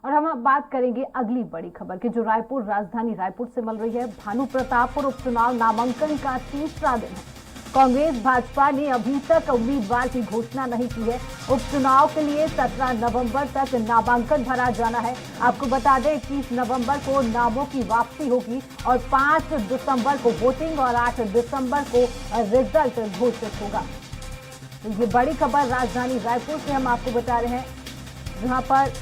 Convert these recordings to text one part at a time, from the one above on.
और हम अब बात करेंगे अगली बड़ी खबर की, जो राजधानी रायपुर से मिल रही है। भानु प्रतापपुर उपचुनाव नामांकन का तीसरा दिन है। कांग्रेस भाजपा ने अभी तक उम्मीदवार की घोषणा नहीं की है। उपचुनाव के लिए 17 नवंबर तक नामांकन भरा जाना है। आपको बता दें 21 नवंबर को नामों की वापसी होगी और 5 दिसंबर को वोटिंग और 8 दिसंबर को रिजल्ट घोषित होगा। तो ये बड़ी खबर राजधानी रायपुर से हम आपको बता रहे हैं, जहां पर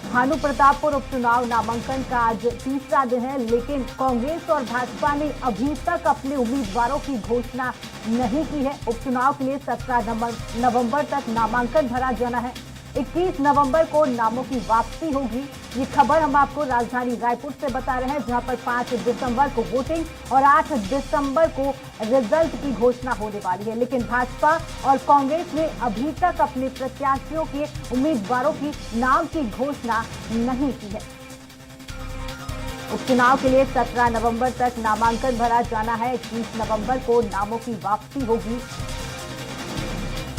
भानु प्रतापपुर उपचुनाव नामांकन का आज तीसरा दिन है, लेकिन कांग्रेस और भाजपा ने अभी तक अपने उम्मीदवारों की घोषणा नहीं की है। उपचुनाव के लिए 17 नवंबर तक नामांकन भरा जाना है। 21 नवंबर को नामों की वापसी होगी। ये खबर हम आपको राजधानी रायपुर से बता रहे हैं, जहां पर 5 दिसंबर को वोटिंग और 8 दिसंबर को रिजल्ट की घोषणा होने वाली है। लेकिन भाजपा और कांग्रेस ने अभी तक अपने प्रत्याशियों के उम्मीदवारों की नाम की घोषणा नहीं की है। उपचुनाव के लिए 17 नवंबर तक नामांकन भरा जाना है। 21 नवंबर को नामों की वापसी होगी।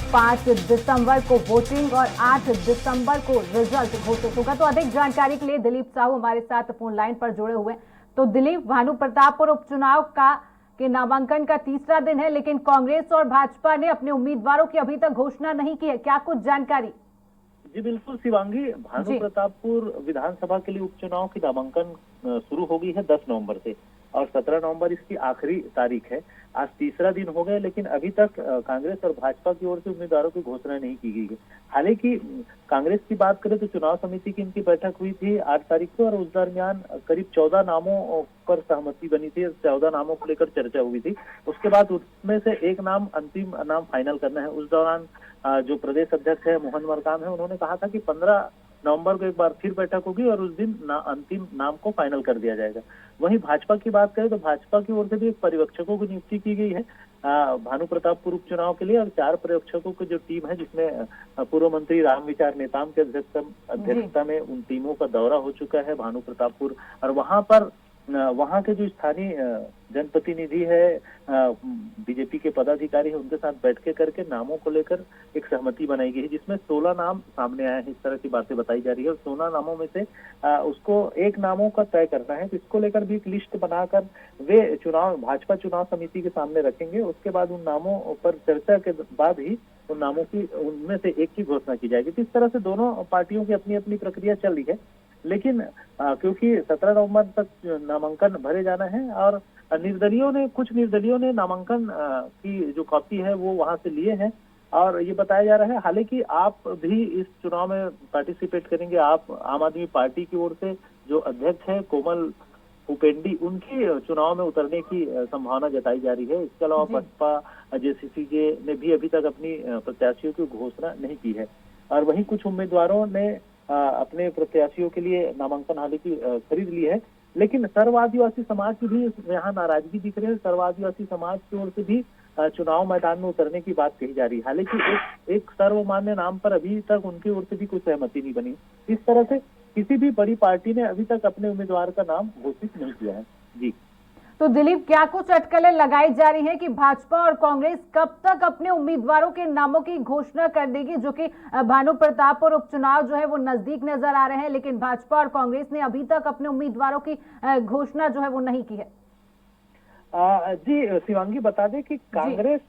5 दिसंबर को वोटिंग और 8 दिसंबर को रिजल्ट घोषित होगा। तो अधिक जानकारी के लिए दिलीप साहू हमारे साथ फोन लाइन पर जुड़े हुए हैं। तो दिलीप, भानु प्रतापपुर उपचुनाव के नामांकन का तीसरा दिन है, लेकिन कांग्रेस और भाजपा ने अपने उम्मीदवारों की अभी तक घोषणा नहीं की है, क्या कुछ जानकारी? जी बिल्कुल शिवांगी, भानु प्रतापपुर विधानसभा के लिए उपचुनाव की नामांकन शुरू हो गई है 10 नवंबर से और 17 नवंबर इसकी आखिरी तारीख है। आज तीसरा दिन हो गया, लेकिन अभी तक कांग्रेस और भाजपा की ओर से उम्मीदवारों की घोषणा नहीं की गई है। हालांकि कांग्रेस की बात करें तो चुनाव समिति की इनकी बैठक हुई थी 8 तारीख को और उस दरमियान करीब 14 नामों पर सहमति बनी थी। 14 नामों को लेकर चर्चा हुई थी। उसके बाद उसमें से एक नाम, अंतिम नाम फाइनल करना है। उस दौरान जो प्रदेश अध्यक्ष है मोहन मरकाम है, उन्होंने कहा था कि 15 नवंबर को एक बार फिर बैठक होगी और उस दिन अंतिम नाम को फाइनल कर दिया जाएगा। वहीं भाजपा की बात करें तो भाजपा की ओर से भी एक पर्यवेक्षकों की नियुक्ति की गई है भानु प्रतापपुर उपचुनाव के लिए और 4 पर्यवेक्षकों की जो टीम है, जिसमें पूर्व मंत्री रामविचार नेताम के अध्यक्षता में उन टीमों का दौरा हो चुका है भानु प्रतापपुर। और वहां के जो स्थानीय जनप्रतिनिधि है, बीजेपी के पदाधिकारी है, उनके साथ बैठकें करके नामों को लेकर एक सहमति बनाई गई है, जिसमें 16 नाम सामने आए हैं। इस तरह की बातें बताई जा रही है और 16 नामों में से उसको एक नामों का तय करना है। तो इसको लेकर भी एक लिस्ट बनाकर वे भाजपा चुनाव समिति के सामने रखेंगे। उसके बाद उन नामों पर चर्चा के बाद ही उन नामों की, उनमें से एक की घोषणा की जाएगी। तो इस तरह से दोनों पार्टियों की अपनी अपनी प्रक्रिया चल रही है। लेकिन क्योंकि 17 नवंबर तक नामांकन भरे जाना है और कुछ निर्दलीयों ने नामांकन की जो कॉपी है वो वहां से लिए हैं और ये बताया जा रहा है। हालांकि आप भी इस चुनाव में पार्टिसिपेट करेंगे। आप आम आदमी पार्टी की ओर से जो अध्यक्ष है कोमल उपेंडी, उनकी चुनाव में उतरने की संभावना जताई जा रही है। इसके अलावा बसपा जेसीसीजे ने भी अभी तक अपनी प्रत्याशियों की घोषणा नहीं की है और वहीं कुछ उम्मीदवारों ने अपने प्रत्याशियों के लिए नामांकन हालांकि खरीद ली है। लेकिन सर्व आदिवासी समाज की भी यहाँ नाराजगी दिख रही है। सर्व आदिवासी समाज की ओर से भी चुनाव मैदान में उतरने की बात कही जा रही है। हालांकि एक सर्वमान्य नाम पर अभी तक उनकी ओर से भी कोई सहमति नहीं बनी। इस तरह से किसी भी बड़ी पार्टी ने अभी तक अपने उम्मीदवार का नाम घोषित नहीं किया है। जी तो दिलीप, क्या कुछ अटकलें लगाई जा रही हैं कि भाजपा और कांग्रेस कब तक अपने उम्मीदवारों के नामों की घोषणा कर देगी, जो कि भानु प्रतापपुर उपचुनाव जो है वो नजदीक नजर आ रहे हैं, लेकिन भाजपा और कांग्रेस ने अभी तक अपने उम्मीदवारों की घोषणा जो है वो नहीं की है? जी शिवांगी, बता दें कि कांग्रेस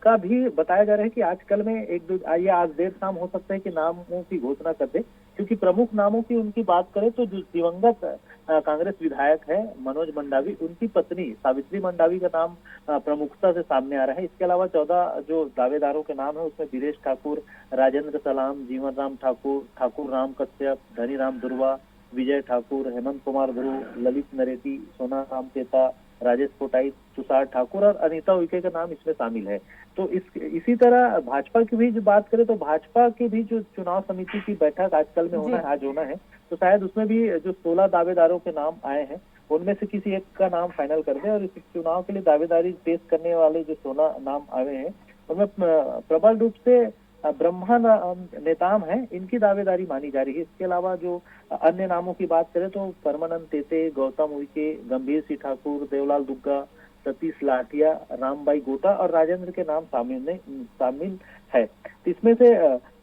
का भी बताया जा रहा है कि आजकल में आज देर शाम हो सकता है कि नामों की घोषणा कर दे। क्योंकि प्रमुख नामों की उनकी बात करें तो जो दिवंगत कांग्रेस विधायक है मनोज मंडावी, उनकी पत्नी सावित्री मंडावी का नाम प्रमुखता से सामने आ रहा है। इसके अलावा 14 जो दावेदारों के नाम है उसमें बीरेश ठाकुर, राजेंद्र सलाम, जीवन राम ठाकुर, ठाकुर राम कश्यप, धनीराम दुर्वा, विजय ठाकुर, हेमंत कुमार ध्रुव, ललित नरेती, सोना राम चेता, राजेश कोटाई, तुषार ठाकुर और अनीता उइके का नाम इसमें शामिल है। तो इसी तरह भाजपा की भी जो बात करें तो भाजपा की भी जो चुनाव समिति की बैठक आजकल में आज होना है, तो शायद उसमें भी जो 16 दावेदारों के नाम आए हैं उनमें से किसी एक का नाम फाइनल कर दे और इस चुनाव के लिए दावेदारी पेश करने वाले जो 16 नाम आए हैं उनमें प्रबल रूप से ब्रह्मा नेताम है, इनकी दावेदारी मानी जा रही है। इसके अलावा जो अन्य नामों की बात करें तो परमानंद तेते, गौतम उइके, गंभीर सिंह ठाकुर, देवलाल दुग्गा, सतीश लाठिया, रामबाई गोटा और राजेंद्र के नाम शामिल है। इसमें से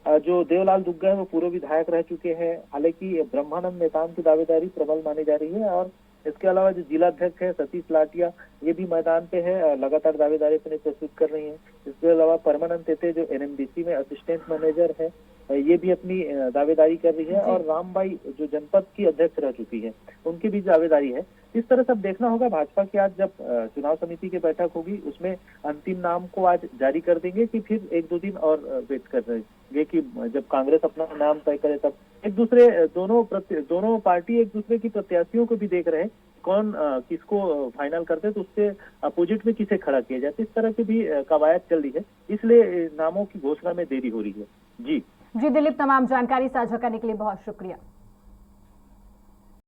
जो देवलाल दुग्गा है वो पूर्व विधायक रह चुके हैं। हालांकि ब्रह्मानंद नेताम की दावेदारी प्रबल मानी जा रही है, और इसके अलावा जो जिला अध्यक्ष है सतीश लाटिया, ये भी मैदान पे है, लगातार दावेदारी अपनी प्रस्तुत कर रही हैं। इसके अलावा परमानंद तेते जो एनएमडीसी में असिस्टेंट मैनेजर है, ये भी अपनी दावेदारी कर रही है, और रामबाई जो जनपद की अध्यक्ष रह चुकी है, उनकी भी दावेदारी है। इस तरह सब देखना होगा। भाजपा की आज जब चुनाव समिति की बैठक होगी, उसमें अंतिम नाम को आज जारी कर देंगे कि फिर 1-2 दिन और वेट कर देंगे कि जब कांग्रेस अपना नाम तय करे तब। एक दूसरे दोनों पार्टी एक दूसरे की प्रत्याशियों को भी देख रहे हैं, कौन किसको फाइनल करते, तो उससे अपोजिट में किसे खड़ा किया जाए। इस तरह की भी कवायद चल रही है, इसलिए नामों की घोषणा में देरी हो रही है। जी दिलीप, तमाम जानकारी साझा करने के लिए बहुत शुक्रिया।